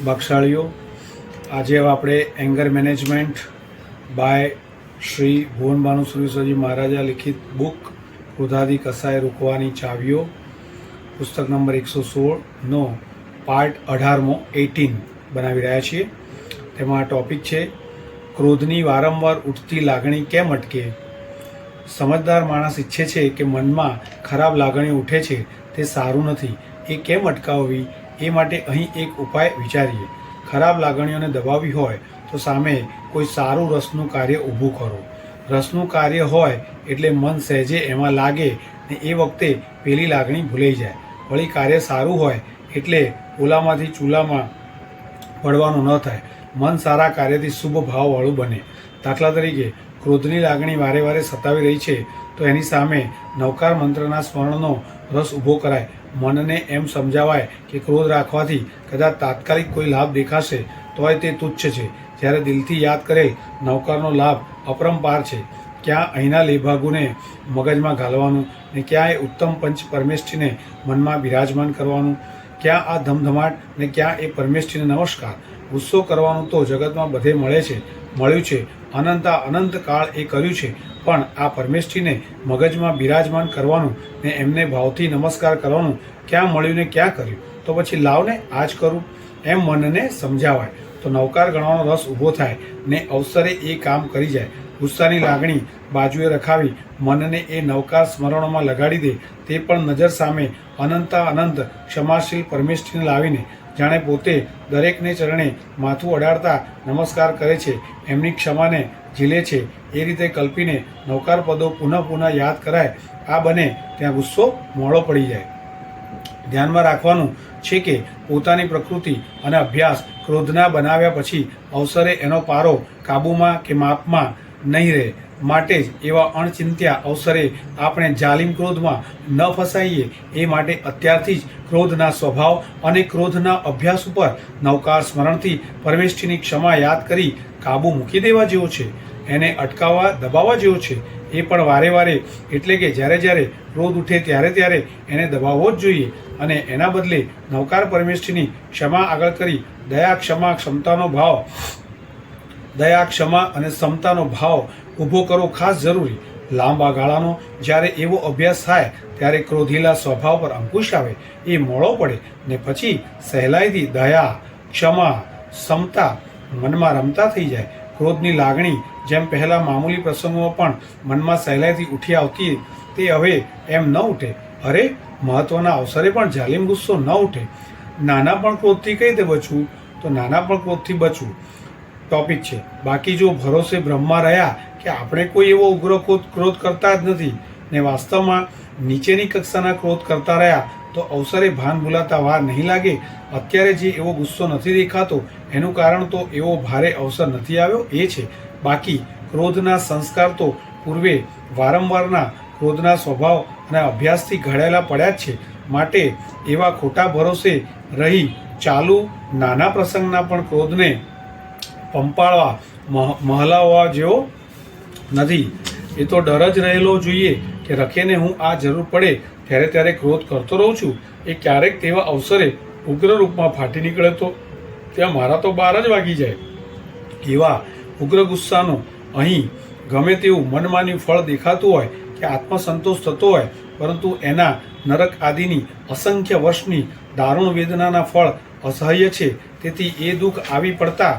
ભાગશાળીઓ, આજે આપણે anger management by Shri ભુવન ભાનુ સુરેશ્વરજી મહારાજા લિખિત બુક ક્રોધાદિ કસાય રોકવાની ચાવીઓ પુસ્તક નંબર 116નો પાર્ટ 18મો 18 બનાવી રહ્યા છીએ। તેમાં ટોપિક છે ક્રોધની વારંવાર ઉઠતી લાગણી કેમ અટકે। સમજદાર માણસ ઈચ્છે છે કે મનમાં ખરાબ લાગણીઓ ઉઠે છે તે સારું નથી, એ કેમ અટકાવવી એ માટે અહીં એક ઉપાય વિચારીએ। ખરાબ લાગણીઓને દબાવવી હોય તો સામે કોઈ સારું રસનું કાર્ય ઊભું કરો। રસનું કાર્ય હોય એટલે મન સહેજે એમાં લાગે ને એ વખતે પેલી લાગણી ભૂલાઈ જાય। વળી કાર્ય સારું હોય એટલે ઓલામાંથી ચૂલામાં પડવાનું ન થાય, મન સારા કાર્યથી શુભ ભાવવાળું બને। દાખલા તરીકે ક્રોધની લાગણી વારે વારે સતાવી રહી છે તો એની સામે નવકાર મંત્રના સ્મરણનો રસ ઊભો કરાય। મનને એમ સમજાવાય કે ક્રોધ રાખવાથી કદાચ તાત્કાલિક કોઈ લાભ દેખાશે તોય તે તુચ્છ છે, જ્યારે દિલથી યાદ કરેલ નવકારનો લાભ અપરંપાર છે। ક્યાં અહીંના લેભાગુને મગજમાં ઘાલવાનું ને ક્યાં એ ઉત્તમ પંચ પરમેષ્ઠીને મનમાં બિરાજમાન કરવાનું, ક્યાં આ ધમધમાટ ને ક્યાં એ પરમેષ્ઠીને નમસ્કાર। ગુસ્સો કરવાનું તો જગતમાં બધે મળ્યું છે, અનંત કાળ એ કર્યું છે, પણ આ પરમેષ્ઠીને મગજમાં બિરાજમાન કરવાનું ને એમને ભાવથી નમસ્કાર કરવાનું ક્યાં મળ્યું ને ક્યાં કર્યું? તો પછી લાવને આજ કરું એમ મનને સમજાવાય તો નવકાર ગણવાનો રસ ઊભો થાય ને અવસરે એ કામ કરી જાય। ગુસ્સાની લાગણી બાજુએ રખાવી મનને એ નવકાર સ્મરણોમાં લગાડી દે, તે પણ નજર સામે અનંત ક્ષમાશીલ પરમેષ્ઠીને લાવીને જાણે પોતે દરેકને ચરણે માથું અડાડતા નમસ્કાર કરે છે, એમની ક્ષમાને ઝીલે છે એ રીતે કલ્પીને નવકાર પદો પુનઃ યાદ કરાય। આ બને ત્યાં ગુસ્સો મોડો પડી જાય। ધ્યાનમાં રાખવાનું છે કે પોતાની પ્રકૃતિ અને અભ્યાસ ક્રોધના બનાવ્યા પછી અવસરે એનો પારો કાબૂમાં કે માપમાં નહીં રહે, માટે જ એવા અણચિંત્યા અવસરે આપણે જાલિમ ક્રોધમાં ન ફસાઈએ એ માટે અત્યારથી જ ક્રોધના સ્વભાવ અને ક્રોધના અભ્યાસ ઉપર નવકાર સ્મરણથી પરમેષ્ઠીની ક્ષમા યાદ કરી કાબૂ મૂકી દેવા જેવો છે। એને અટકાવવા દબાવવા જેવો છે, એ પણ વારે એટલે કે જ્યારે ક્રોધ ઉઠે ત્યારે એને દબાવવો જ જોઈએ અને એના બદલે નવકાર પરમેષ્ઠીની ક્ષમા આગળ કરી દયા ક્ષમા અને સમતાનો ભાવ ઊભો કરવો ખાસ જરૂરી। લાંબા ગાળાનો જ્યારે એવો અભ્યાસ થાય ત્યારે ક્રોધીલા સ્વભાવ પર અંકુશ આવે, એ મોડો પડે ને પછી સહેલાઈથી દયા ક્ષમા સમતા મનમાં રમતા થઈ જાય। ક્રોધની લાગણી જેમ પહેલાં મામૂલી પ્રસંગોમાં પણ મનમાં સહેલાઈથી ઉઠી આવતી તે હવે એમ ન ઉઠે। અરે મહત્વના અવસરે પણ જાલિમ ગુસ્સો ન ઉઠે। નાના પણ ક્રોધથી કઈ રીતે બચવું? તો નાના પણ ક્રોધથી બચવું ટોપિક છે। બાકી જો ભરોસે બ્રહ્મમાં રહ્યા કે આપણે કોઈ એવો ઉગ્ર ક્રોધ કરતા જ નથી ને વાસ્તવમાં નીચેની કક્ષાના ક્રોધ કરતા રહ્યા તો અવસરે ભાન ભૂલાતા વાર નહીં લાગે। અત્યારે જે એવો ગુસ્સો નથી દેખાતો એનું કારણ તો એવો ભારે અવસર નથી આવ્યો એ છે। બાકી ક્રોધના સંસ્કાર તો પૂર્વે વારંવારના ક્રોધના સ્વભાવ અને અભ્યાસથી ઘડાયેલા પડ્યા જ છે, માટે એવા ખોટા ભરોસે રહી ચાલુ નાના પ્રસંગના પણ ક્રોધને પંપાળવા મહલાવવા જેવો નથી। એ તો ડર જ રહેલો જોઈએ કે રખેને હું આ જરૂર પડે ત્યારે ક્રોધ કરતો રહું છું, એ ક્યારેક તેવા અવસરે ઉગ્ર રૂપમાં ફાટી નીકળે તો ત્યાં મારા તો 12 જ વાગી જાય। એવા ઉગ્ર ગુસ્સાનો અહીં ગમે તેવું મનમાન્યું ફળ દેખાતું હોય કે આત્મસંતોષ થતો હોય, પરંતુ એના નરક આદિની અસંખ્ય વર્ષની દારૂણ વેદનાના ફળ અસહ્ય છે। તેથી એ દુઃખ આવી પડતા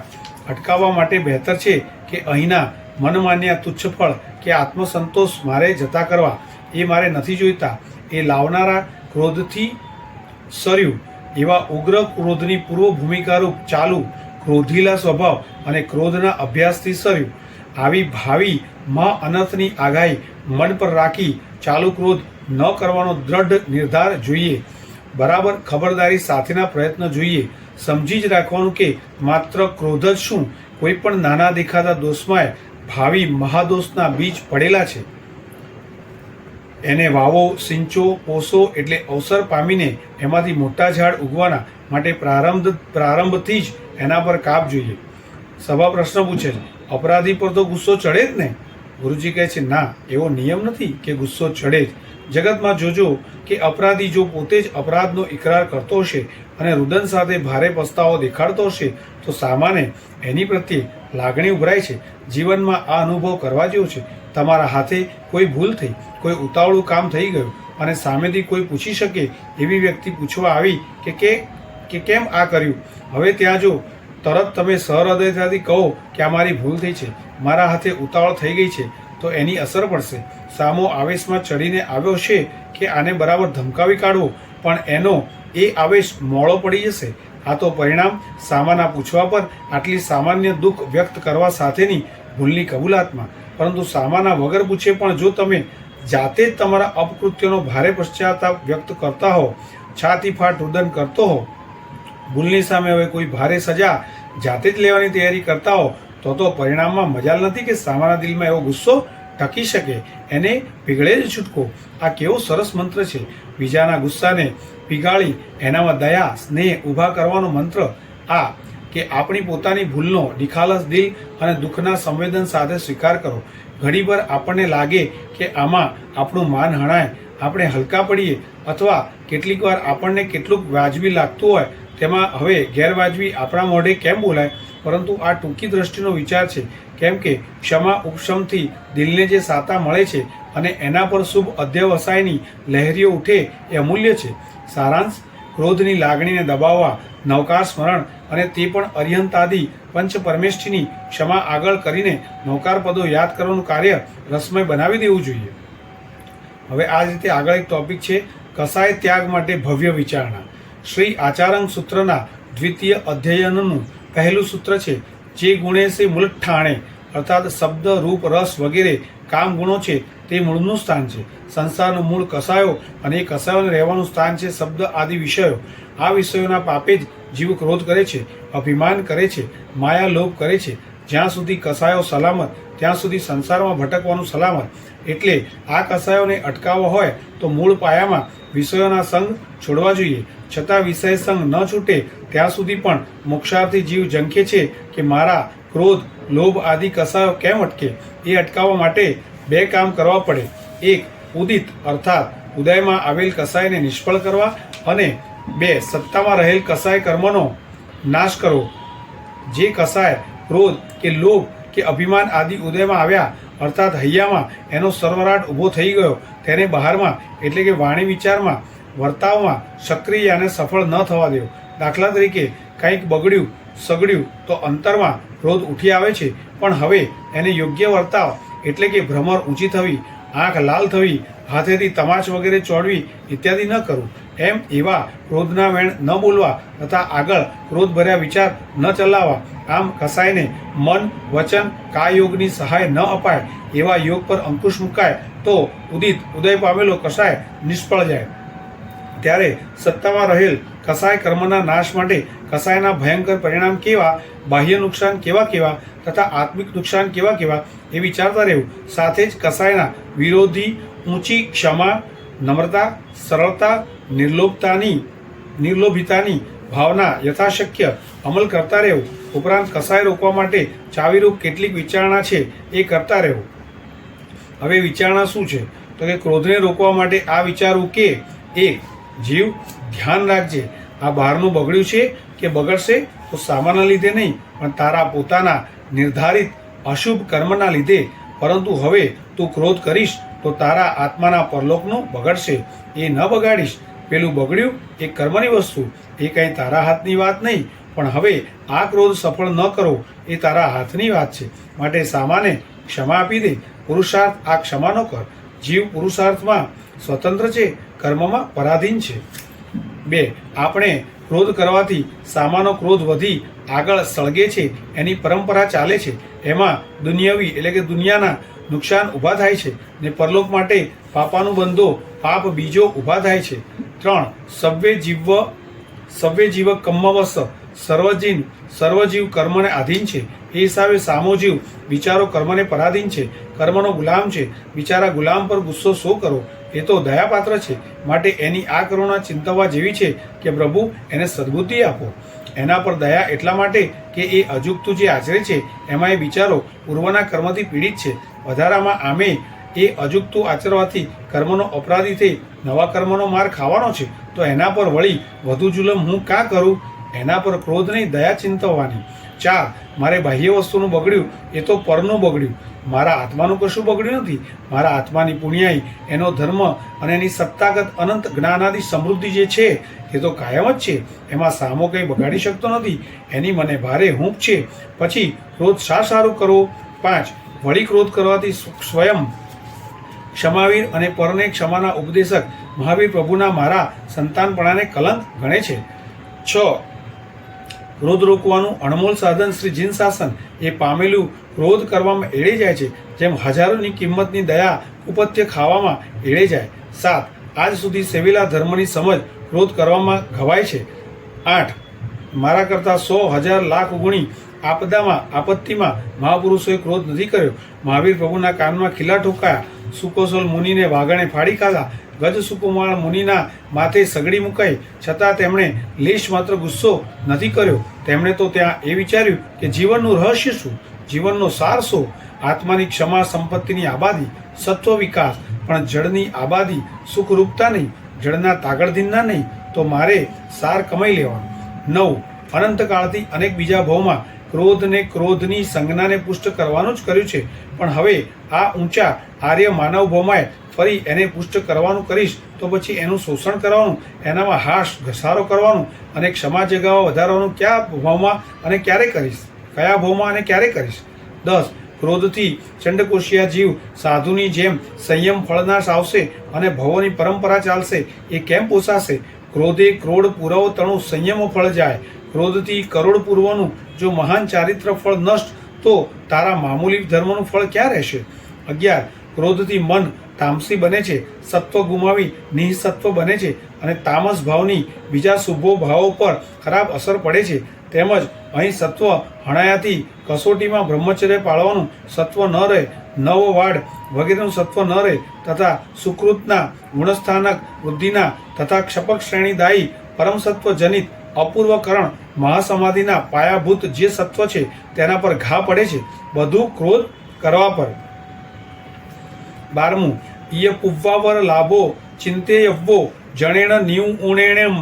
અટકાવવા માટે બહેતર છે કે અહીંના મનમાન્યા તુચ્છ ફળ કે આત્મસંતોષ મારે જતા કરવા, એ મારે નથી જોઈતા। એ લાવનારા ક્રોધથી સર્યું એવા ઉગ્ર ક્રોધની પૂર્વ ભૂમિકારૂપ ચાલુ ક્રોધીલા સ્વભાવ અને ક્રોધના અભ્યાસથી સર્યું આવી ભાવિ અનર્થની આગાહી મન પર રાખી ચાલુ ક્રોધ ન કરવાનો દ્રઢ નિર્ધાર જોઈએ। બરાબર ખબરદારી સાથેના પ્રયત્ન જોઈએ। સમજી જ રાખવાનું કે માત્ર ક્રોધ જ શું, કોઈ પણ નાના દેખાતા દોષમાં ભાવિ મહાદોષના બીજ પડેલા છે। એને વાવો, સિંચો, પોષો એટલે અવસર પામીને એમાંથી મોટા ઝાડ ઉગવાના માટે પ્રારંભથી જ એના પર કાપ જોઈએ। સભા પ્રશ્ન પૂછે છે, અપરાધી પર તો ગુસ્સો ચડે જ ને? ગુરુજી કહે છે, ના, એવો નિયમ નથી કે ગુસ્સો ચડે જ। જગતમાં જોજો કે અપરાધી જો પોતે જ અપરાધનો ઇકરાર કરતો હશે અને રુદન સાથે ભારે પસ્તાવો દેખાડતો હશે તો સામાને એની પ્રત્યે લાગણી ઉભરાય છે. જીવનમાં આ અનુભવ કરવા જેવો છે. તમારા હાથે કોઈ ભૂલ થઈ, કોઈ ઉતાવળું કામ થઈ ગયું અને સામેથી કોઈ પૂછી શકે એવી વ્યક્તિ પૂછવા આવી કે કેમ આ કર્યું. હવે ત્યાં જો તરત તમે સહૃદયતાથી કહો કે આ મારી ભૂલ થઈ છે, મારા હાથે ઉતાવળ થઈ ગઈ છે, તો એની અસર પડશે. સામો આવેશમાં ચડીને આવ્યો છે કે આને બરાબર ધમકાવી કાઢવો, પણ એનો એ આવેશ મોડો પડી જશે. આ તો પરિણામ સામાના પૂછવા પર આટલી સામાન્ય દુઃખ વ્યક્ત કરવા સાથેની ભૂલની કબૂલાતમાં. પરંતુ સામાના વગર પૂછે પણ જો તમે જાતે જ તમારા અપકૃત્યનો ભારે પશ્ચાતાપ વ્યક્ત કરતા હો, છાતીફાટ રુદન કરતો હો, ભૂલની સામે હવે કોઈ ભારે સજા જાતે જ લેવાની તૈયારી કરતા હો, તો પરિણામમાં મજાલ નથી કે સામાના દિલમાં એવો ગુસ્સો ટકી શકે. એને પીગળે જ છૂટકો. આ કેવો સરસ મંત્ર છે! બીજાના ગુસ્સાને પીગાળી એનામાં દયા સ્નેહ ઊભા કરવાનો મંત્ર આ કે આપણી પોતાની ભૂલનો નિખાલસ દિલ અને દુઃખના સંવેદન સાથે સ્વીકાર કરો. ઘડીભર આપણને લાગે કે આમાં આપણું માન હણાય, આપણે હલકા પડીએ, અથવા કેટલીક વાર આપણને કેટલુંક વાજબી લાગતું હોય તેમાં હવે ગેરવાજબી આપણા મોઢે કેમ બોલાય. પરંતુ આ ટૂંકી દ્રષ્ટિનો વિચાર છે, કેમ કે ક્ષમા ઉપશમથી દિલને જે સાતા મળે છે અને એના પર શુભ અધ્યવસાયની લહેરીઓ ઉઠે એ અમૂલ્ય છે. સારાંશ: ક્રોધની લાગણીને દબાવવા, નવકાર સ્મરણ અને તે પણ અરિહંતાદિ પંચ પરમેષ્ઠીની ક્ષમા આગળ કરીને નવકાર પદો યાદ કરવાનું કાર્ય રસમય બનાવી દેવું જોઈએ. હવે આ જ રીતે આગળ એક ટોપિક છે કસાય ત્યાગ માટે ભવ્ય વિચારણા. શ્રી આચારંગ સૂત્રના દ્વિતીય અધ્યયનનું પહેલું સૂત્ર છે જે ગુણે સે મૂળ ઠાણે, અર્થાત શબ્દ રૂપ રસ વગેરે કામ ગુણો છે તે મૂળનું સ્થાન છે. સંસારનું મૂળ કસાયો અને એ કસાયોને રહેવાનું સ્થાન છે શબ્દ આદિ વિષયો. આ વિષયોના પાપે જ જીવ ક્રોધ કરે છે, અભિમાન કરે છે, માયા લોભ કરે છે. જ્યાં સુધી કસાયો સલામત ત્યાં સુધી સંસારમાં ભટકવાનું સલામત. એટલે આ કસાયોને અટકાવવા હોય તો મૂળ પાયામાં વિષયોના સંગ છોડવા જોઈએ. છતાં વિષય સંગ ન છૂટે ત્યાં સુધી પણ મોક્ષાર્થી જીવ ઝંખે છે કે મારા ક્રોધ લોભ આદિ કસાયો કેમ અટકે. એ અટકાવવા માટે બે કામ કરવા પડે. એક, ઉદિત અર્થાત ઉદયમાં આવેલ કસાયને નિષ્ફળ કરવા, અને બે, સત્તામાં રહેલ કસાય કર્મનો નાશ કરવો. જે કસાય ક્રોધ કે લોભ કે અભિમાન આદિ ઉદયમાં આવ્યા, અર્થાત હૈયામાં એનો સર્વરાટ ઊભો થઈ ગયો, તેને બહારમાં એટલે કે વાણી વિચારમાં વર્તાવમાં સક્રિય અને સફળ ન થવા દેવો. દાખલા તરીકે કંઈક બગડ્યું સગડ્યું તો અંતરમાં ક્રોધ ઉઠી આવે છે, પણ હવે એને યોગ્ય વર્તાવ એટલે કે ભ્રમર ઊંચી થવી, આંખ લાલ થવી, હાથેથી તમાચ વગેરે ચોડવી ઇત્યાદિ ન કરવું. એમ એવા ક્રોધના વેણ ન બોલવા તથા આગળ ક્રોધ ભર્યા વિચાર ન ચલાવવા. આમ કસાયને મન વચન કાય યોગની સહાય ન અપાય, એવા યોગ પર અંકુશ મુકાય તો ઉદય પામેલો કસાય નિષ્ફળ જાય. ત્યારે સત્તામાં રહેલ કસાય કર્મના નાશ માટે કસાયના ભયંકર પરિણામ કેવા, બાહ્ય નુકસાન કેવા તથા આત્મિક નુકસાન કેવા એ વિચારતા રહેવું. સાથે જ કસાયના વિરોધી ઊંચી ક્ષમા, નમ્રતા, સરળતા, નિર્લોભિતાની ભાવના યથાશક્ય અમલ કરતા રહેવું. ઉપરાંત કસાય રોકવા માટે ચાવીરૂપ કેટલીક વિચારણા છે એ કરતા રહેવું. હવે વિચારણા શું છે? તો કે ક્રોધને રોકવા માટે આ વિચારવું કે એક, જીવ ધ્યાન રાખજે, આ બહારનું બગડ્યું છે કે બગડશે તો સામાના લીધે નહીં, પણ તારા પોતાના નિર્ધારિત અશુભ કર્મના લીધે. પરંતુ હવે તું ક્રોધ કરીશ તો તારા આત્માના પરલોકનું બગડશે. એ ન બગાડીશ. પેલું બગડ્યું એ કર્મની વસ્તુ, એ કંઈ તારા હાથની વાત નહીં, પણ હવે આ ક્રોધ સફળ ન કરો એ તારા હાથની વાત છે. માટે સામાને ક્ષમા આપી દે. પુરુષાર્થ આ ક્ષમા ન કર. જીવ પુરુષાર્થમાં સ્વતંત્ર છે, કર્મમાં પરાધીન છે. બે, આપણે ક્રોધ કરવાથી સામાનો ક્રોધ વધી આગળ સળગે છે, એની પરંપરા ચાલે છે. એમાં દુનિયાવી એટલે કે દુનિયાના નુકસાન ઊભા થાય છે ને પરલોક માટે પાપાનુબંધો પાપ બીજો ઊભા થાય છે. 3, સવ્ય જીવ કમ્મવસ, સર્વજીવ કર્મને આધીન છે. એ હિસાબે સામો જીવ વિચારો કર્મને પરાધીન છે, કર્મનો ગુલામ છે. બિચારા ગુલામ પર ગુસ્સો શો કરો? એ તો દયાપાત્ર છે. માટે એની આ કરુણા ચિંતવવા જેવી છે કે પ્રભુ એને સદબુદ્ધિ આપો. એના પર દયા એટલા માટે કે એ અજુગતું જે આચરે છે એમાં એ બિચારો પૂર્વના કર્મથી પીડિત છે. વધારામાં આમે એ અજુગતું આચરવાથી કર્મનો અપરાધી થઈ નવા કર્મનો માર ખાવાનો છે. તો એના પર વળી વધુ જુલમ હું કાં કરું? એના પર ક્રોધ નહીં, દયા ચિંતવવાની. 4. મારે બાહ્ય વસ્તુનું બગડ્યું એ તો પરનું બગડ્યું, મારા આત્માનું કશું બગડ્યું નથી. મારા આત્માની પુણ્યાઈ, એનો ધર્મ અને એની સત્તાગત અનંત જ્ઞાનાદિ સમૃદ્ધિ જે છે એ તો કાયમ જ છે, એમાં સામો કંઈ બગાડી શકતો નથી. એની મને ભારે હૂંફ છે. પછી ક્રોધ શા સારું કરવો? 5. વળી ક્રોધ કરવાથી સ્વયં ક્ષમાવીર અને પરને ક્ષમાના ઉપદેશક મહાવીર પ્રભુના મારા સંતાનપણાને કલંક ગણે છે. 6. ક્રોધ રોકવાનું અણમોલ સાધન શ્રી જીન શાસન એ પામેલું ક્રોધ કરવામાં એળે જાય છે, જેમ હજારોની કિંમતની દયા ઉપત્ય ખાવામાં એળે જાય. 7. આજ સુધી સેવેલા ધર્મની સમજ ક્રોધ કરવામાં ઘવાય છે. 8. મારા કરતાં 100,000 લાખ ગુણી આપત્તિમાં મહાપુરુષોએ ક્રોધ નથી કર્યો. મહાવીર પ્રભુના કાનમાં ખીલા ઠોકાયા, સુકોસલ મુનિને વાગણે ફાડી ખાધા, ગજ સુકુમાર મુનિના માથે સગડી મુકાઈ, છતાં તેમણે લેશ માત્ર ગુસ્સો નથી કર્યો. તેમણે તો ત્યાં એ વિચાર્યું કે જીવનનું રહસ્ય શું, જીવનનો સાર શું? આત્માની ક્ષમા, સંપત્તિની આબાદી, સત્વ વિકાસ, પણ જળની આબાદી સુખરૂપતા નહીં, જળના તાગડધીનના નહીં. તો મારે સાર કમાઈ લેવાનો. 9. અનંતકાળથી અનેક બીજા ભાવમાં ક્રોધને ક્રોધની સંજ્ઞાને પુષ્ટ કરવાનું જ કર્યું છે, પણ હવે આ ઊંચા આર્ય માનવ ભાવમાં ફરી એને પુષ્ટ કરવાનું કરીશ તો પછી એનું શોષણ કરવાનું, એનામાં હાશ ઘસારો કરવાનું અને ક્ષમા જગાવવા વધારવાનું કયા ભાવમાં અને ક્યારે કરીશ? કયા ભાવમાં અને ક્યારે કરીશ? 10. ક્રોધથી ચંડકોશિયા જીવ સાધુની જેમ સંયમ ફળનાશ આવશે અને ભવોની પરંપરા ચાલશે, એ કેમ પોસાશે? ક્રોધે ક્રોડ પુરવ તણું સંયમ ફળ જાય. ક્રોધથી કરોડ પૂર્વનું જો મહાન ચારિત્ર ફળ નષ્ટ, તો તારા મામૂલી ધર્મનું ફળ ક્યાં રહેશે? 11. ક્રોધથી મન તામસી બને છે, સત્વ ગુમાવી નિઃસત્વ બને છે અને તામસ ભાવની બીજા શુભો ભાવો પર ખરાબ અસર પડે છે. તેમજ અહીં સત્વ હણાયાથી કસોટીમાં બ્રહ્મચર્ય પાળવાનું સત્વ ન રહે, નવ વાડ વગેરેનું સત્વ ન રહે, તથા સુકૃતના ગુણસ્થાનક વૃદ્ધિના તથા ક્ષપક શ્રેણીદાયી પરમ સત્વ જનિત અપૂર્વકરણ મહાસમાધિના પાયાભૂત જે સત્વ છે તેના પર ઘા પડે છે, બધું ક્રોધ કરવા પર. 12. ઈય પુવ્વાવર લાભો ચિંતેયવ્વો જણેણ નિઉણેણેમ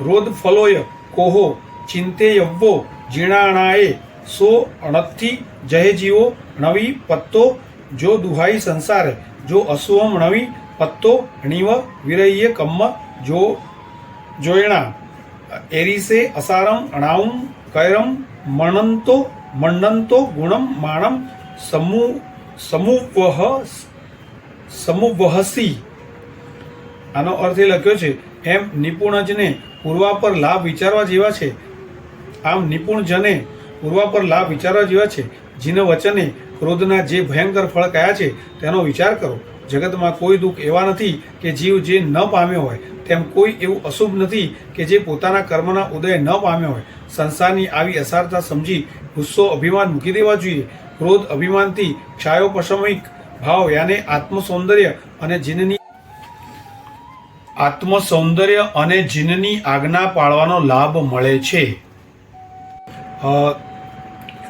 રોદ ફલોય કોહો ચિંતેયવ્વો જીણાણાએ સો અણથી જય જીવો નવી પત્તો જો દુહાઈ સંસારે જો અસુહમ નવી પત્તો નીવ વિરહીએ કમ્મ જો જોયણા એરીસે અસારમ અણાઉમ કૈરમ મણંતો ગુણમ માણમ સમુવહસી. આનો અર્થ એ લખ્યો છે, એમ નિપુણજને પૂર્વા પર લાભ વિચારવા જેવા છે. આમ નિપુણ જને પૂર્વા પર લાભ વિચારવા જેવા છે. જીન વચને ક્રોધના જે ભયંકર ફળ કયા છે તેનો વિચાર કરો. જગતમાં કોઈ દુઃખ એવા નથી કે જીવ જે ન પામ્યો હોય, તેમ કોઈ એવું અશુભ નથી કે જે પોતાના કર્મના ઉદય ન પામ્યો હોય. સંસારની આવી અસારતા સમજી ગુસ્સો અભિમાન મૂકી દેવા જોઈએ. ક્રોધ અભિમાનથી ક્ષાયોપશમિક ભાવ યાને આત્મસૌંદર્ય અને જીનની આજ્ઞા પાળવાનો લાભ મળે છે.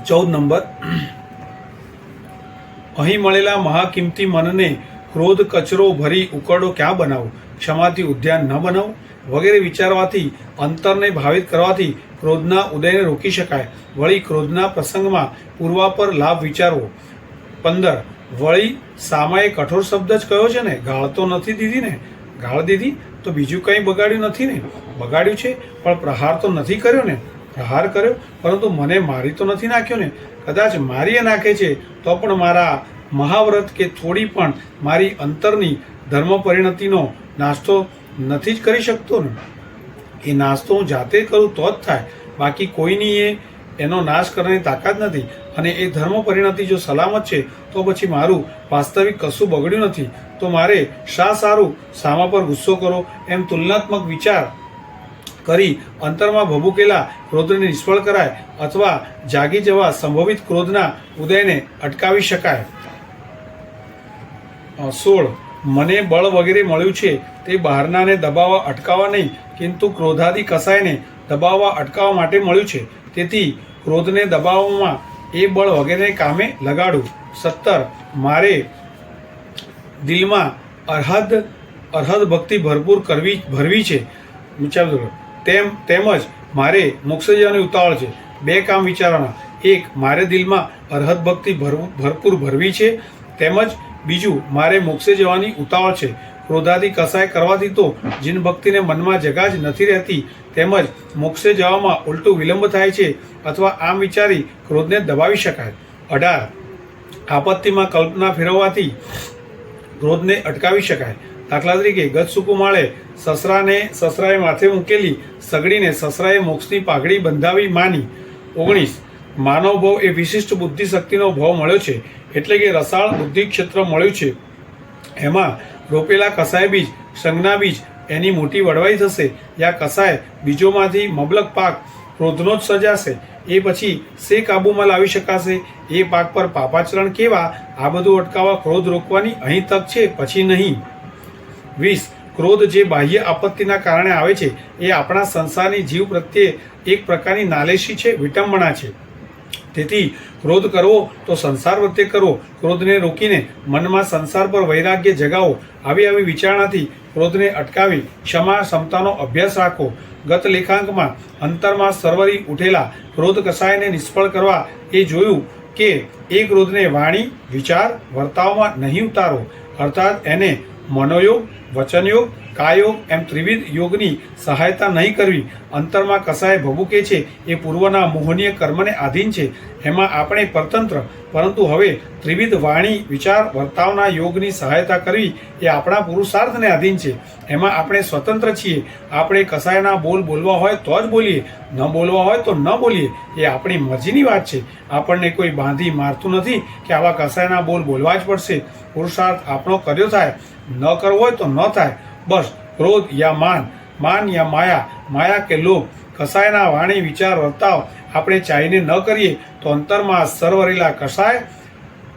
14 નંબર. અહીં મળેલા મહાકિંમતી મનને ક્રોધ કચરો ભરી ઉકરડો ક્યાં બનાવો, ક્ષમાથી ઉદ્યાન ન બનાવો વગેરે વિચારવાથી, અંતરને ભાવિત કરવાથી ક્રોધના ઉદયને રોકી શકાય. વળી ક્રોધના પ્રસંગમાં પૂર્વા પર લાભ વિચારવો. 15. વળી સામાએ કઠોર શબ્દ જ કયો છે ને, ગાળ તો નથી દીધી ને? ગાળ દીધી તો બીજું કંઈ બગાડ્યું નથી ને? બગાડ્યું છે પણ પ્રહાર તો નથી કર્યો ને? પ્રહાર કર્યો પરંતુ મને મારી તો નથી નાખ્યો ને? કદાચ મારીએ નાખે છે તો પણ મારા મહાવ્રત કે થોડી પણ મારી અંતરની ધર્મ પરિણતિનો નાસ્તો નથી જ કરી શકતો ને? એ નાસ્તો હું જાતે કરું તો જ થાય, બાકી કોઈની એનો નાશ કરવાની તાકાત નથી. અને એ ધર્મ પરિણતિ જો સલામત છે તો પછી મારું વાસ્તવિક કશું બગડ્યું નથી, તો મારે શા સારું સામા પર ગુસ્સો કરો? એમ તુલનાત્મક વિચાર કરી અંતરમાં ભભૂકેલા ક્રોધને નિષ્ફળ કરાય અથવા જાગી જવા સંભવિત ક્રોધના ઉદયને અટકાવી શકાય. 16. મને બળ વગેરે મળ્યું છે તે બહારનાને દબાવવા અટકાવવા નહીં, કિંતુ ક્રોધાદિ કસાયને દબાવવા અટકાવવા માટે મળ્યું છે. તેથી ક્રોધને દબાવવામાં એ બળ વગેરે કામે લગાડું. 17. મારે દિલમાં અર્હદ ભક્તિ ભરપૂર ભરવી છે. વિચારજો તેમજ મારે મોક્ષે જવાની ઉતાવળ છે. 2 કામ વિચારવાના. 1, મારે દિલમાં અરહત ભક્તિ ભરપૂર ભરવી છે. તેમજ બીજું, મારે મોક્ષે જવાની ઉતાવળ છે. ક્રોધાદી કસાય કરવાથી તો જીન ભક્તિને મનમાં જગા જ નથી રહેતી, તેમજ મોક્ષે જવામાં ઉલટું વિલંબ થાય છે, અથવા આમ વિચારી ક્રોધને દબાવી શકાય. 18, આપત્તિમાં કલ્પના ફેરવવાથી ક્રોધને અટકાવી શકાય. દાખલા તરીકે ગત સુકુમાળે સસરાએ માથે મૂકેલી સગડીને સસરાએ મોક્ષની પાઘડી બંધાવી માની. 19, માનવ ભાવ એ વિશિષ્ટ બુદ્ધિ શક્તિનો ભાવ મળ્યો છે, એટલે કે રસાળ બુદ્ધિ ક્ષેત્ર મળ્યું છે. એમાં રોપેલા કસાય બીજ, સંજ્ઞા બીજ એની મોટી વડવાઈ થશે. યા કસાય બીજોમાંથી મબલક પાક ક્રોધનો જ સજાશે. એ પછી શે કાબૂમાં લાવી શકાશે. એ પાક પર પાપાચરણ કેવા, આ બધું અટકાવવા ક્રોધ રોકવાની અહીં તક છે, પછી નહીં. 20, ક્રોધ જે બાહ્ય આપત્તિના કારણે આવે છે એ આપણા સંસારની જીવ પ્રત્યે એક પ્રકારની નાલેશી છે, વિટંબણા છે. તેથી ક્રોધ કરવો તો સંસાર પ્રત્યે કરવો. ક્રોધને રોકીને મનમાં સંસાર પર વૈરાગ્ય જગાવો. આવી વિચારણાથી ક્રોધને અટકાવી ક્ષમા ક્ષમતાનો અભ્યાસ રાખો. ગત લેખાંકમાં અંતરમાં સરવરી ઉઠેલા ક્રોધ કસાયને નિષ્ફળ કરવા એ જોયું કે એ ક્રોધને વાણી, વિચાર, વર્તાવમાં નહીં ઉતારો, અર્થાત એને મનોયોગ, વચનયોગ, કાયોગ એમ ત્રિવિધ યોગની સહાયતા નહીં કરવી. અંતરમાં કસાય ભભૂકે છે એ પૂર્વના મોહનીય કર્મને આધીન છે. એમાં આપણે પરતંત્ર, પરંતુ હવે ત્રિવિધ વાણી, વિચાર, વર્તાવના યોગની સહાયતા કરવી એ આપણા પુરુષાર્થને આધીન છે. એમાં આપણે સ્વતંત્ર છીએ. આપણે કસાયના બોલ બોલવા હોય તો જ બોલીએ, ન બોલવા હોય તો ન બોલીએ. એ આપણી મરજીની વાત છે. આપણને કોઈ બાંધી મારતું નથી કે આવા કસાયના બોલ બોલવા જ પડશે. પુરુષાર્થ આપણો કર્યો થાય, ન કરવો હોય તો ન થાય. બસ. ક્રોધ યા માન યા માયા કે લોભ, કસાયના વાણી, વિચાર, વર્તાવ આપણે ચાહીને ન કરીએ તો અંતરમાં સરવરેલા કસાય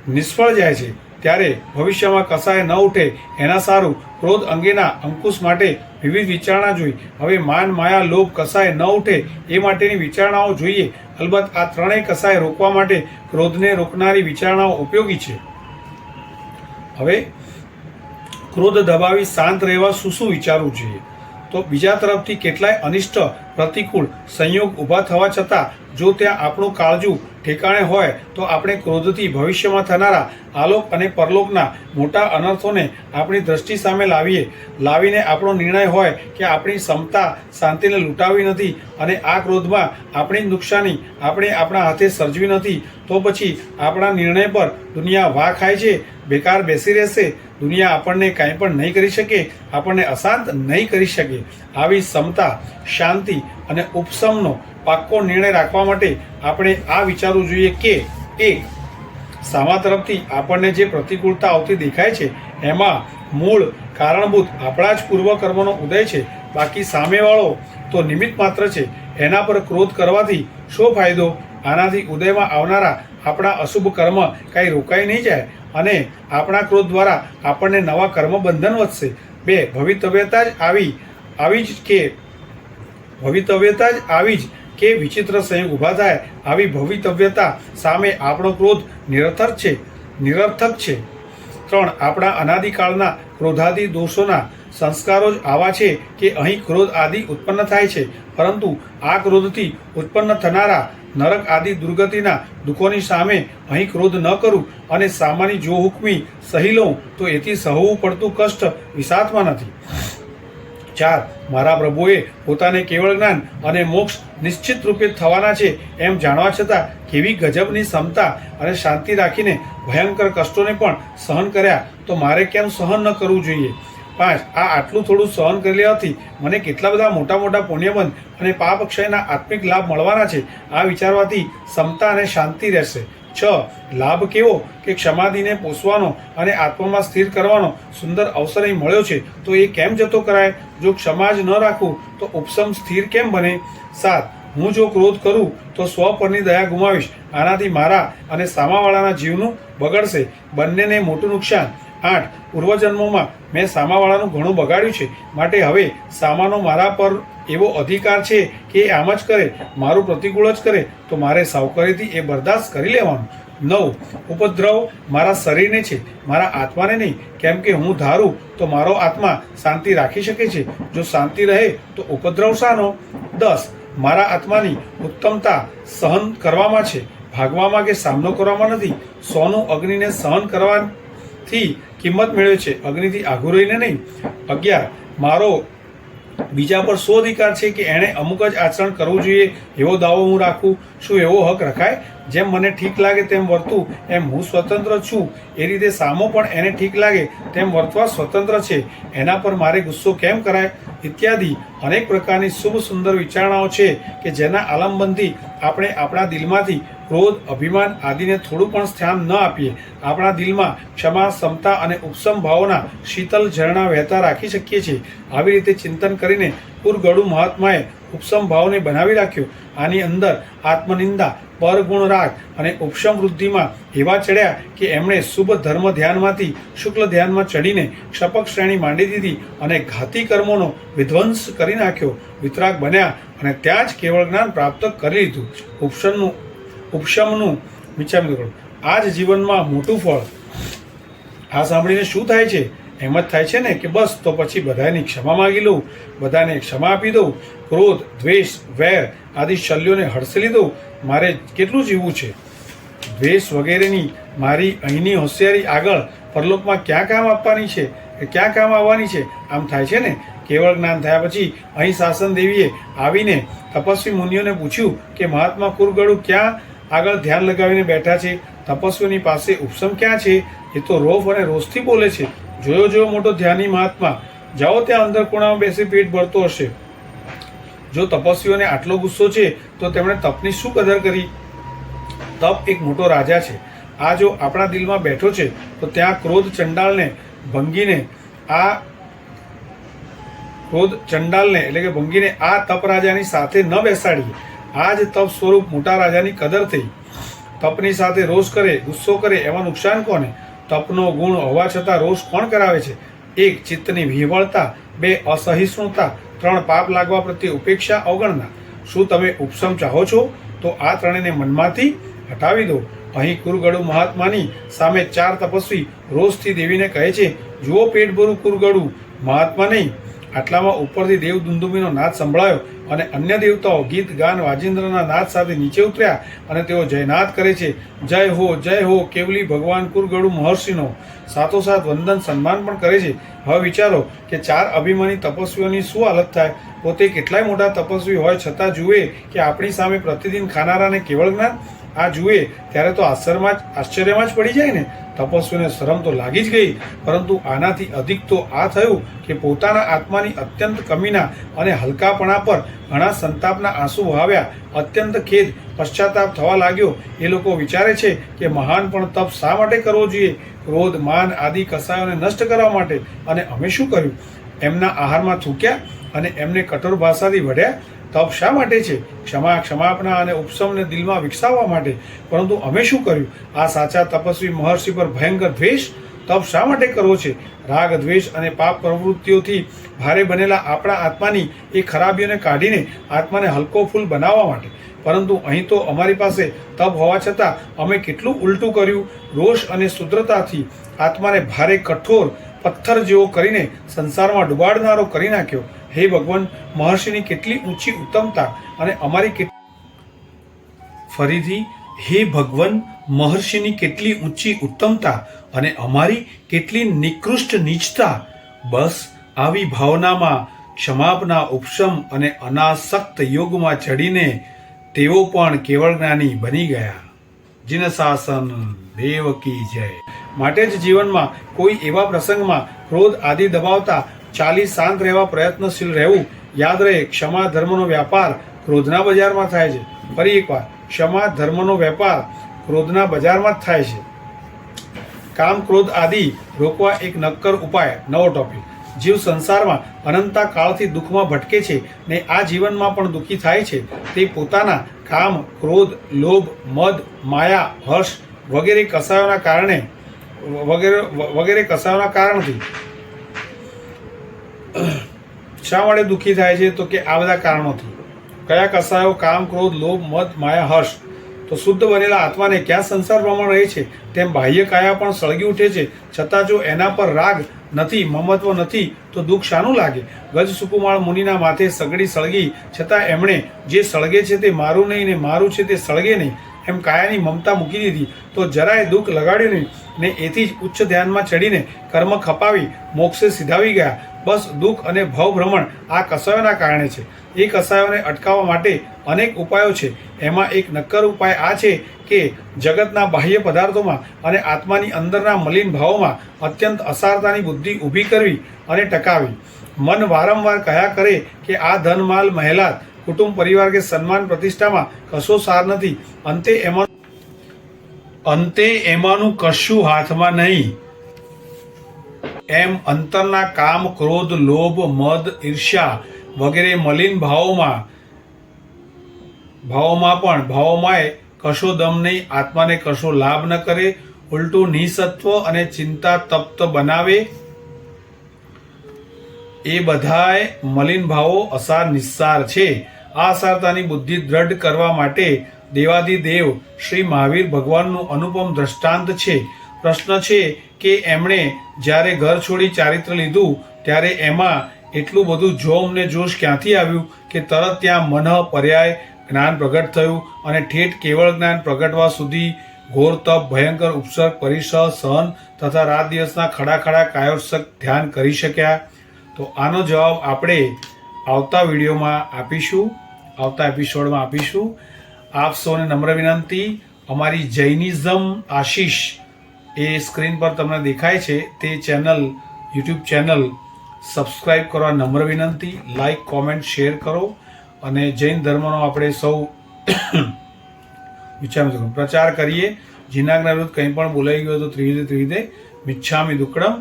નિષ્ફળ જાય છે. ત્યારે ભવિષ્યમાં કસાય ન ઉઠે એના સારું ક્રોધ અંગેના અંકુશ માટે વિવિધ વિચારણા જોઈ. હવે માન, માયા, લોભ, કસાય ન ઉઠે એ માટેની વિચારણાઓ જોઈએ. અલબત્ત આ ત્રણેય કસાય રોકવા માટે ક્રોધને રોકનારી વિચારણાઓ ઉપયોગી છે. હવે ક્રોધ દબાવી શાંત રહેવા શું વિચારવું જોઈએ? તો બીજા તરફથી કેટલાય અનિષ્ટ પ્રતિકૂળ સંયોગ ઊભા થવા છતાં જો ત્યાં આપણું કાળજું ઠેકાણે હોય તો આપણે ક્રોધથી ભવિષ્યમાં થનારા આલોક અને પરલોકના મોટા અનર્થોને આપણી દ્રષ્ટિ સામે લાવીને આપણો નિર્ણય હોય કે આપણી ક્ષમતા શાંતિને લૂંટાવી નથી અને આ ક્રોધમાં આપણી નુકસાની આપણે આપણા હાથે સર્જવી નથી, તો પછી આપણા નિર્ણય પર દુનિયા વાહ ખાય છે, બેકાર બેસી રહેશે. દુનિયા આપણને કાંઈ પણ નહીં કરી શકે, આપણને અશાંત નહીં કરી શકે. આવી ક્ષમતા, શાંતિ અને ઉપશમનો પાક્કો નિર્ણય રાખવા માટે આપણે આ વિચારવું જોઈએ કે 1, સામા તરફથી આપણને જે પ્રતિકૂળતા આવતી દેખાય છે એમાં મૂળ કારણભૂત આપણા જ પૂર્વકર્મનો ઉદય છે. બાકી સામેવાળો તો નિમિત્ત માત્ર છે. એના પર ક્રોધ કરવાથી શો ફાયદો? આનાથી ઉદયમાં આવનારા આપણા અશુભ કર્મ કાંઈ રોકાઈ નહીં જાય અને આપણા ક્રોધ દ્વારા આપણને નવા કર્મ બંધન વધશે. 2, ભવિતવ્યતા જ આવી જ કે વિચિત્ર સંયોગ ઊભા થાય. આવી ભવિતવ્યતા સામે આપણો ક્રોધ નિરર્થક છે. 3, આપણા અનાદિકાળના ક્રોધાદિ દોષોના સંસ્કારો જ આવા છે કે અહીં ક્રોધ આદિ ઉત્પન્ન થાય છે. પરંતુ આ ક્રોધથી ઉત્પન્ન થનારા નરક આદિ દુર્ગતિના દુઃખોની સામે અહીં ક્રોધ ન કરું અને સામાની જો હુકમી સહી લઉં તો એથી સહવું પડતું કષ્ટ વિષાદમાં નથી. 4, મારા પ્રભુએ પોતાને કેવળ જ્ઞાન અને મોક્ષ નિશ્ચિત રૂપે થવાના છે એમ જાણવા છતાં કેવી ગજબની ક્ષમતા અને શાંતિ રાખીને ભયંકર કષ્ટોને પણ સહન કર્યા, તો મારે કેમ સહન ન કરવું જોઈએ? 5, આટલું થોડું સહન કરી લેવાથી મને કેટલા બધા મોટા પુણ્યબંધ અને પાપ ક્ષયના આત્મિક લાભ મળવાના છે. આ વિચારવાથી ક્ષમતા અને શાંતિ રહેશે. 6, લાભ કેવો કે ક્ષમાદિને પોષવાનો અને આત્મામાં સ્થિર કરવાનો સુંદર અવસર અહીં મળ્યો છે, તો એ કેમ જતો કરાય? જો ક્ષમા જ ન રાખું તો ઉપશમ સ્થિર કેમ બને? 7, હું જો ક્રોધ કરું તો સ્વ પરની દયા ગુમાવીશ. આનાથી મારા અને સામાવાળાના જીવનું બગડશે, બંનેને મોટું નુકસાન. 8, પૂર્વજન્મોમાં મેં સામાવાળાનું ઘણું બગાડ્યું છે, માટે હવે સામાનો મારા પર એવો અધિકાર છે કે એ આમ જ કરે, મારું પ્રતિકૂળ જ કરે તો મારે સાવકારીથી એ બરદાસ્ત કરી લેવાનું. 9. ઉપદ્રવ મારા શરીરને છે, મારા આત્માને નહીં, કેમ કે હું ધારું તો મારો આત્મા શાંતિ રાખી શકે છે. જો શાંતિ રહે તો ઉપદ્રવ શાનો? 10. મારા આત્માની ઉત્તમતા સહન કરવામાં છે, ભાગવામાં કે સામનો કરવામાં નથી. 100નું અગ્નિને સહન કરવાથી કિંમત મેળવે છે, અગ્નિથી આઘું રહીને નહીં. 11. મારો બીજા પર શો અધિકાર છે કે એણે અમુક જ આચરણ કરવું જોઈએ એવો દાવો હું રાખું? શું એવો હક રખાય? જેમ મને ઠીક લાગે તેમ વર્તું એમ હું સ્વતંત્ર છું, એ રીતે સામો પણ એને ઠીક લાગે તેમ વર્તવા સ્વતંત્ર છે. એના પર મારે ગુસ્સો કેમ કરાય? ઇત્યાદિ અનેક પ્રકારની શુભ સુંદર વિચારણાઓ છે કે જેના આલંબનથી આપણે આપણા દિલમાંથી ક્રોધ, અભિમાન આદિને થોડું પણ સ્થાન ન આપીએ આપણા દિલમાં ક્ષમા, સમતા અને ઉપશમ ભાવોના શીતલ ઝરણા વહેતા રાખી શકીએ છીએ. આવી રીતે ચિંતન કરીને કુરગડુ મહાત્માએ ઉપશમ ભાવને બનાવી રાખ્યો. આની અંદર આત્મનિંદા, પરગુણ રાગ અને ઉપશમ વૃદ્ધિમાં એવા ચડ્યા કે એમણે શુભ ધર્મ ધ્યાનમાંથી શુક્લ ધ્યાનમાં ચડીને ક્ષપક શ્રેણી માંડી દીધી અને ઘાતી કર્મોનો વિધ્વંસ કરી નાખ્યો. વિતરાગ બન્યા અને ત્યાં જ કેવળ જ્ઞાન પ્રાપ્ત કરી લીધું. ઉપશમનું વિચાર કરો. આ જ જીવનમાં મોટું ફળ. આ સાંભળીને શું થાય છે? એમ જ થાય છે ને કે બસ તો પછી બધાની ક્ષમા માગી લઉં, બધાને ક્ષમા આપી દઉં, ક્રોધ, દ્વેષ, વેર આદિ શલ્યોને હડસલી દઉં. મારે કેટલું જીવવું છે? દ્વેષ વગેરેની મારી અહીંની હોશિયારી આગળ પરલોકમાં ક્યાં કામ આપવાની છે, ક્યાં કામ આવવાની છે? આમ થાય છે ને. કેવળ જ્ઞાન થયા પછી અહીં શાસન દેવીએ આવીને તપસ્વી મુનિઓને પૂછ્યું કે મહાત્મા કુરગડુ ક્યાં આગળ ધ્યાન લગાવીને બેઠા છે? તપસ્વીની પાસે ઉપશમ ક્યાં છે? એ તો રોફ અને રોષથી બોલે છે. જોયો મોટો ધ્યાની મહાત્મા, જાઓ ત્યાં અંદર ખૂણામાં બેસી પેટ ભરતો હશે. જો તપસ્વીઓને આટલો ગુસ્સો છે તો તેમણે તપની શું કદર કરી? તપ એક મોટો રાજા છે. આ જો આપણા દિલમાં બેઠો છે તો ત્યાં ક્રોધ ચંડાલને એટલે કે ભંગીને આ તપ રાજાની સાથે ન બેસાડીએ. આ જ તપ સ્વરૂપ મોટા રાજાની કદર થઈ. તપની સાથે રોષ કરે, ગુસ્સો કરે એમાં નુકસાન કોને? તપનો ગુણ હોવા છતાં રોષ કોણ કરાવે છે? 1. ચિત્તની વિહવળતા, 2. અસહિષ્ણુતા, 3. પાપ લાગવા પ્રત્યે ઉપેક્ષા, અવગણના. શું તમે ઉપશમ ચાહો છો? તો આ ત્રણેયને મનમાંથી હટાવી દો. અહીં કુરગડુ મહાત્માની સામે 4 તપસ્વી રોષથી દેવીને કહે છે, જુઓ પેટભરું કુરગડુ મહાત્મા નહીં. આટલામાં ઉપરથી દેવ દુંદુભીનો નાદ સંભળાયો અને અન્ય દેવતાઓ ગીત, ગાન, વાજિંદ્રના નાદ સાથે નીચે ઉતર્યા અને તેઓ જયનાદ કરે છે. જય હો કેવલી ભગવાન કુરગડુ મહર્ષિનો. સાથોસાથ વંદન, સન્માન પણ કરે છે. હવે વિચારો કે 4 અભિમાની તપસ્વીઓની શું હાલત થાય? પોતે કેટલાય મોટા તપસ્વી હોય છતાં જુએ કે આપણી સામે પ્રતિદિન ખાનારાને કેવળ જ્ઞાન. આ જુએ ત્યારે તો આશ્ચર્યમાં જ પડી જાય ને. તપસ્વીને શરમ તો લાગી જ ગઈ, પરંતુ આનાથી અધિક તો આ થયું કે પોતાના આત્માની અત્યંત કમીના અને હલકાપણા પર ઘણા સંતાપના આંસુ વહાવ્યા. અત્યંત ખેદ, પશ્ચાતાપ થવા લાગ્યો. એ લોકો વિચારે છે કે મહાન પણ તપ શા માટે કરવો જોઈએ? ક્રોધ, માન આદિ કસાયોને નષ્ટ કરવા માટે. અને અમે શું કર્યું? એમના આહારમાં થૂક્યા અને એમને કઠોર ભાષાથી વઢ્યા. તપ શા માટે છે? ક્ષમાપના અને ઉપશમને દિલમાં વિકસાવવા માટે. પરંતુ અમે શું કર્યું? આ સાચા તપસ્વી મહર્ષિ પર ભયંકર દ્વેષ. તપ શા માટે કરવો છે? રાગ, દ્વેષ અને પાપ પ્રવૃત્તિઓથી ભારે બનેલા આપણા આત્માની એ ખરાબીઓને કાઢીને આત્માને હલકો ફૂલ બનાવવા માટે. પરંતુ અહીં તો અમારી પાસે તપ હોવા છતાં અમે કેટલું ઉલટું કર્યું. રોષ અને શુદ્રતાથી આત્માને ભારે, કઠોર પથ્થર જેવો કરીને સંસારમાં ડુબાડનારો કરી નાખ્યો. હે ભગવાન, મહર્ષિની કેટલી ઊંચી ઉત્તમતા અને અમારી ફરીથી હે ભગવાન, મહર્ષિની કેટલી ઊંચી ઉત્તમતા અને અમારી કેટલી નિકૃષ્ટ નીચતા. બસ આવી ભાવનામાં ક્ષમાપના, ઉપશમ અને અનાસક્ત યોગમાં ચડીને તેઓ પણ કેવળ જ્ઞાની બની ગયા. જીન શાસન દેવકી જય. માટે જ જીવનમાં કોઈ એવા પ્રસંગમાં ક્રોધ આદિ દબાવતા ચાલી શાંત રહેવા પ્રયત્નશીલ રહેવું. યાદ રહે, ક્ષમા ધર્મનો વ્યાપાર ક્રોધના બજારમાં થાય છે. ફરી એકવાર, ક્ષમા ધર્મનો વેપાર ક્રોધના બજારમાં જ થાય છે. કામ, ક્રોધ આદિ રોકવા એક નક્કર ઉપાય. નવો ટોપિક. જીવ સંસારમાં અનંતા કાળથી દુઃખમાં ભટકે છે ને આ જીવનમાં પણ દુઃખી થાય છે. તે પોતાના કામ, ક્રોધ, લોભ, મદ, માયા, હર્ષ વગેરે કસાયોના કારણથી શા માટે દુઃખી થાય છે? તો કે આ બધા કારણોથી. કયા કસાયો? કામ, ક્રોધ, લોભ, મદ, માયા, હર્ષ. તો શુદ્ધ બનેલા આત્માને ક્યાં સંસાર પ્રમાણ રહે છે, તેમ બાહ્ય કાયા પણ સળગી ઉઠે છે. છતાં જો એના પર રાગ નથી, મમત્વ નથી, તો દુઃખ શાનું લાગે? ગજ સુકુમાર મુનિના માથે સગડી સળગી, છતાં એમણે જે સળગે છે તે મારું નહીં ને મારું છે તે સળગે નહીં એમ કાયાની મમતા મૂકી દીધી. તો જરાય દુઃખ લગાડ્યું નહીં ને એથી જ ઉચ્ચ ધ્યાનમાં ચડીને કર્મ ખપાવી મોક્ષે સીધાવી ગયા. બસ દુઃખ અને ભવભ્રમણ આ કસાયોના કારણે છે. એ કસાયોને અટકાવવા માટે અનેક ઉપાયો છે. એમાં એક નક્કર ઉપાય આ છે કે જગતના બાહ્ય પદાર્થોમાં અને આત્માની અંદરના મલિન ભાવોમાં અત્યંત અસારતાની બુદ્ધિ ઊભી કરવી અને ટકાવી. મન વારંવાર કહ્યા કરે કે આ ધન, માલ, મહેલાત, કુટુંબ, પરિવાર કે સન્માન, પ્રતિષ્ઠામાં કશો સાર નથી. અંતે એમાંનું કશું હાથમાં નહીં. એમ અંતરના કામ, ક્રોધ, લોભ, મદ, ઈર્ષ્યા વગેરે મલિન ભાવોમાંય કશો દમ નહીં. આત્માને કશો લાભ ન કરે, ઉલટું નિસત્વ અને ચિંતા તપ્ત બનાવે. એ બધાય મલિન ભાવો અસાર નિસ્સાર છે. આ અસારતાની બુદ્ધિ દ્રઢ કરવા માટે દેવાધિદેવ શ્રી મહાવીર ભગવાનનું અનુપમ દ્રષ્ટાંત છે. પ્રશ્ન છે કે એમણે જ્યારે ઘર છોડી ચારિત્ર લીધું ત્યારે એમાં એટલું બધું જોમ ને જોશ ક્યાંથી આવ્યું કે તરત ત્યાં મન પર્યાય જ્ઞાન પ્રગટ થયું અને ઠેઠ કેવળ જ્ઞાન પ્રગટવા સુધી ઘોર તપ, ભયંકર ઉપસર્ગ, પરિસહ, સહન તથા રાત દિવસના ખડા ખડા કાયોત્સક ધ્યાન કરી શક્યા? તો આનો જવાબ આપણે આવતા વિડીયોમાં આપીશું, આવતા એપિસોડમાં આપીશું. આપ સૌને નમ્ર વિનંતી, અમારી જૈનિઝમ આશીષ એ સ્ક્રીન પર તમને દેખાય છે તે ચેનલ, યુટ્યુબ ચેનલ સબસ્ક્રાઈબ કરવા નમ્ર વિનંતી. લાઈક, કોમેન્ટ, શેર કરો અને જૈન ધર્મનો આપણે સૌ પ્રચાર કરીએ. જીનાજ્ઞા વિરુદ્ધ કંઈ પણ બોલાઈ ગયું તો ત્રિવિધે મિચ્છામિ દુક્કડમ.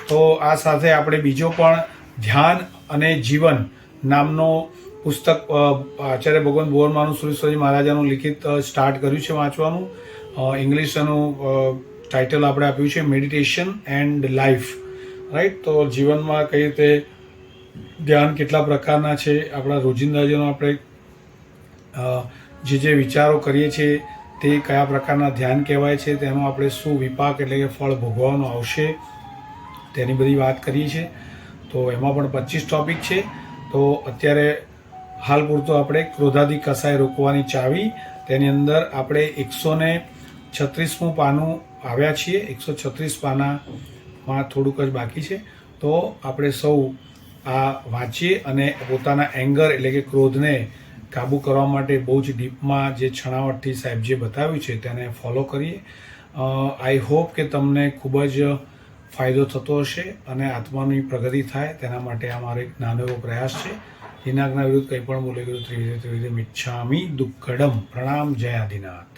તો આ સાથે આપણે બીજો પણ ધ્યાન અને જીવન નામનો પુસ્તક આચાર્ય ભગવાન ભુવન માનુસુરેશ્વરજી મહારાજાનું લિખિત સ્ટાર્ટ કર્યું છે વાંચવાનું. ઇંગ્લિશ એનું ટાઇટલ આપણે આપ્યું છે મેડિટેશન એન્ડ લાઈફ. રાઈટ. તો જીવનમાં કઈ રીતે ધ્યાન કેટલા પ્રકારના છે, આપણા રોજિંદા જીવનમાં આપણે જે વિચારો કરીએ છીએ તે કયા પ્રકારના ધ્યાન કહેવાય છે, તેનો આપણે શું વિપાક એટલે કે ફળ ભોગવવાનું આવશે તેની બધી વાત કરીએ છીએ. તો એમાં પણ 25 ટોપિક છે. તો અત્યારે હાલ પૂરતો આપણે ક્રોધાદિ કસાય રોકવાની ચાવી, તેની અંદર આપણે 136મું પાનું આવ્યા છીએ. 136 પાનામાં થોડુંક જ બાકી છે. તો આપણે સૌ આ વાંચીએ અને પોતાના એંગર એટલે કે ક્રોધને કાબૂ કરવા માટે બહુ જ ડીપમાં જે છણાવટથી સાહેબજીએ બતાવ્યું છે તેને ફોલો કરીએ. આઈ હોપ કે તમને ખૂબ જ ફાયદો થતો હશે અને આત્માની પ્રગતિ થાય તેના માટે આ મારો એક નાનો એવો પ્રયાસ છે. જીનાજ્ઞા વિરુદ્ધ કંઈ પણ બોલી ગયું ત્રિવિધે મિચ્છામિ દુક્કડમ. પ્રણામ. જય આદિનાથ.